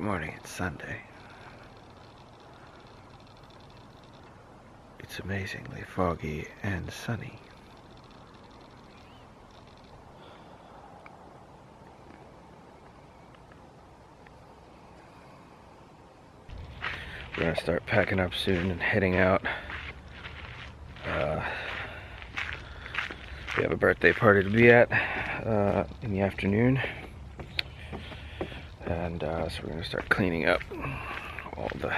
morning, it's Sunday. It's amazingly foggy and sunny. We're gonna start packing up soon and heading out. We have a birthday party to be at in the afternoon. And so we're gonna start cleaning up all the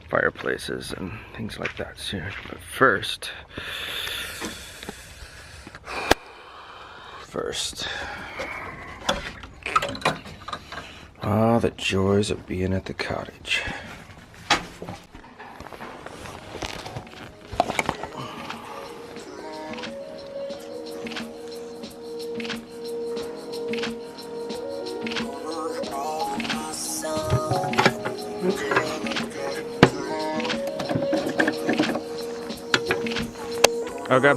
fireplaces and things like that soon. But first, the joys of being at the cottage. Okay.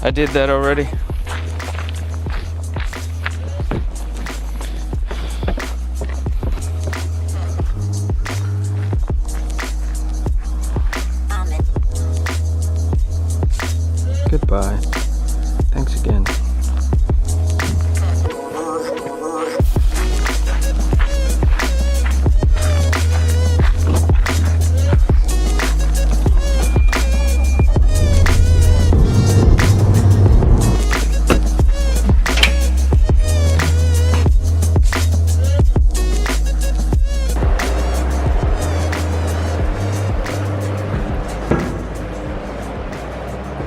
I did that already. Goodbye. Thanks again.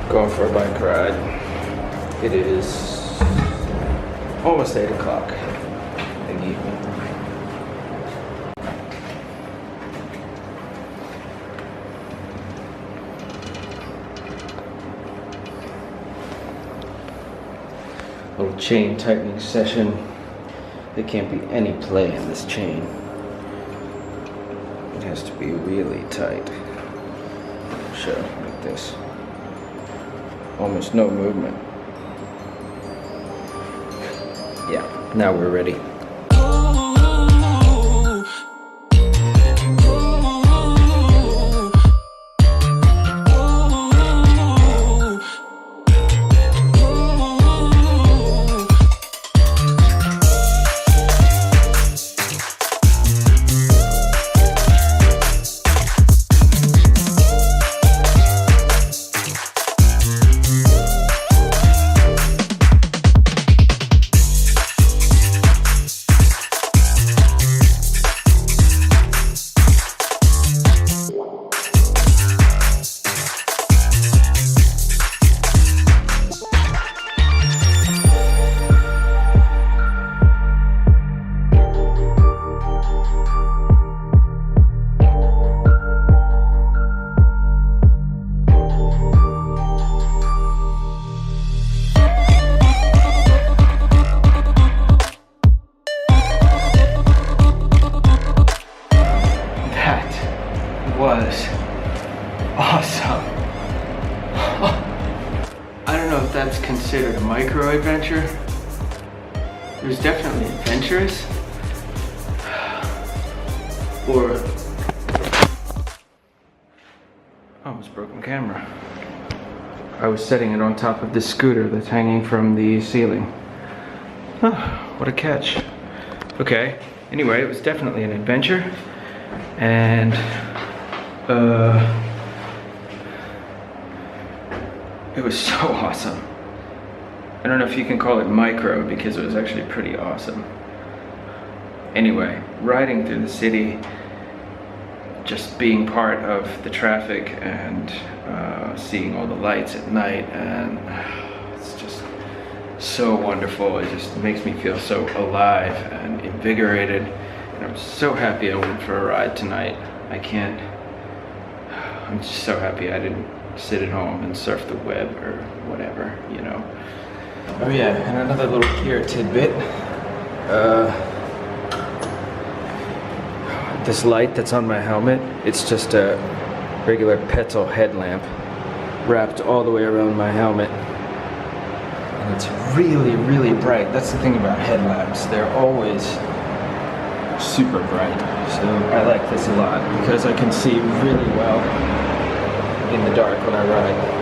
Going for a bike ride. It is almost 8 o'clock in the evening. Little chain tightening session. There can't be any play in this chain. It has to be really tight. Sure, like this. Almost no movement. Yeah, now we're ready. Was awesome. I don't know if that's considered a micro adventure. It was definitely adventurous. Or almost broke my camera. I was setting it on top of this scooter that's hanging from the ceiling. Oh, what a catch. Okay, anyway, it was definitely an adventure. And it was so awesome. I don't know if you can call it micro because it was actually pretty awesome. Anyway, riding through the city, just being part of the traffic and seeing all the lights at night, and it's just so wonderful. It just makes me feel so alive and invigorated. And I'm so happy I went for a ride tonight. I'm just so happy I didn't sit at home and surf the web or whatever, you know. Oh yeah, and another little gear tidbit. This light that's on my helmet, it's just a regular petal headlamp wrapped all the way around my helmet. And and it's really, really bright. That's the thing about headlamps. They're always super bright. So I like this a lot because I can see really well in the dark when I ride.